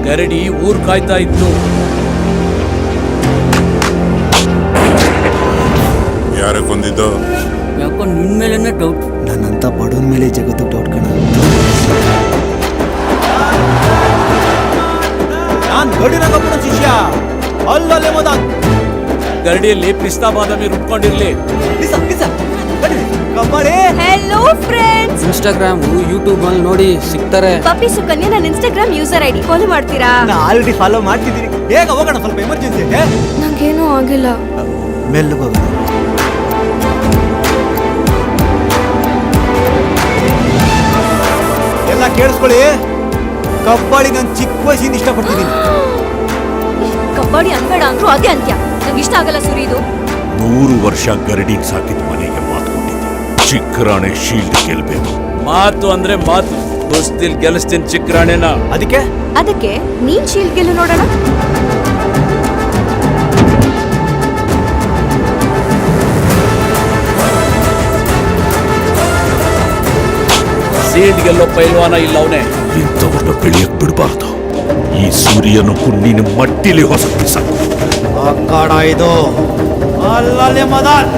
ಗರಡಿ ಊರ್ ಕಾಯ್ತಾ ಇತ್ತು. ಯಾರ ಕೊಂದಿದ್ದು? ಯಾಕೋ ನಿನ್ ಮೇಲೇನೆ ಡೌಟ್. ನನ್ನಂತ ಬಡವನ ಮೇಲೆ ಜಗತ್ತು ಡೌಟ್ ಕಣ. ನಾನ್ ಗಡಿನಾಗಪ್ಪನ ಶಿಷ್ಯ ಅಲ್ಲಲ್ಲೇ ಮದ. ಗರಡಿಯಲ್ಲಿ ಪಿಸ್ತಾ ಬಾದಾಮಿ ರುಬ್ಕೊಂಡಿರ್ಲಿ. ಹೆಲೋ ಫ್ರೆಂಡ್ಸ್, ಇನ್ಸ್ಟಾಗ್ರಾಮ್ ಯೂಟ್ಯೂಬ್ ಅಲ್ಲಿ ನೋಡಿ ಸಿಗ್ತಾರೆ. ಪಪ್ಪಿ ಸುಕನ್ಯಾ ನನ್ನ ಇನ್ಸ್ಟಾಗ್ರಾಮ್ ಯೂಸರ್ ಐಡಿ ಫಾಲೋ ಮಾಡ್ತೀರಾ? ಆಲ್ರೆಡಿ ಫಾಲೋ ಮಾಡ್ತಿದ್ದೀನಿ. ಬೇಗ ಹೋಗೋಣ, ಸ್ವಲ್ಪ ಎಮರ್ಜೆನ್ಸಿ ಇದೆ. ನಂಗೇನೂ ಆಗಿಲ್ಲ. ಮೆಲ್ಲಗೆ ಹೋಗೋಣ. ಎಲ್ಲ ಕೇಳಿಸ್ಕೊಳ್ಳಿ, ಕಬಡ್ಡಿ ನಾನು ಚಿಕ್ಕ ವಯಸ್ಸಿಂದ ಇಷ್ಟಪಡ್ತಿದ್ದೀನಿ. ಕಬಡ್ಡಿ ಅನ್ಬೇಡ ಅಂದ್ರು ಅದೇ ಅಂತ್ಯ. ನಂಗೆ ಇಷ್ಟ ಆಗಲ್ಲ ಸುರಿ. ಇದು 100 ವರ್ಷ ಗರಡಿನ ಸಾಕಿದ ಮನೆಗೆ ಮಾತು ಕೊಟ್ಟಿದ್ದೆ. ಚಿಕ್ಕರಾಣೆ ಶೀಲ್ಡ್ ಗೆಲ್ಬೇಕು. ಮಾತು ಅಂದ್ರೆ ಮಾತು. ಕುಸ್ತಿಲ್ ಗೆಲ್ಲಿಸ್ತೀನಿ ಚಿಕ್ಕರಾಣೆನ. ಅದಕ್ಕೆ ನೀನ್ ಶೀಲ್ಡ್ ಗೆಲ್ಲು ನೋಡೋಣ. ಸೀಲ್ಡ್ ಗೆಲ್ಲೋ ಪೈಲ್ವಾನ ಇಲ್ಲ ಅವನೇ. ಇಂಥವ್ರನ್ನ ಬೆಳೆಯಕ್ ಬಿಡಬಾರ್ದು. ಈ ಸೂರ್ಯನ ಕುಣ್ಣಿನ ಮಟ್ಟಿಲಿ ಹೊಸ ಬಿಸಾಕು. ಅಕ್ಕಾಡ ಇದು ಅಲ್ಲಲ್ಲೇ ಮದನ್.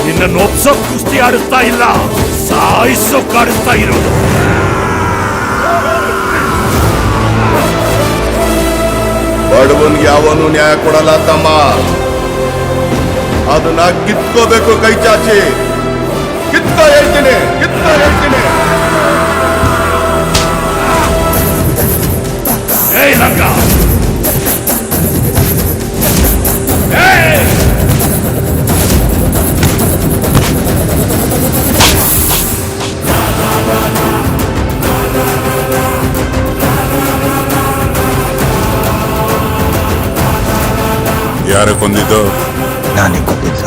ನಿನ್ನನ್ನು ಒಪ್ಸೋ ಕುಸ್ತಿ ಆಡಿಸ್ತಾ ಇಲ್ಲ, ಸಾಯಿಸೋಕಾಡಿಸ್ತಾ ಇರೋದು. ಬಡವನ್ಗೆ ಯಾವನು ನ್ಯಾಯ ಕೊಡಲ್ಲ ತಮ್ಮ. ಅದನ್ನ ಕಿತ್ಕೋಬೇಕು ಕೈ ಚಾಚಿ. ಕಿತ್ತ ಹೇಳ್ತೀನಿ. ಏಯ್ ಲಂಗ, ಯಾರ ಕೊಂದಿದ್ದು? ನಾನೇ ಕೊಂದಿಲ್ಲ.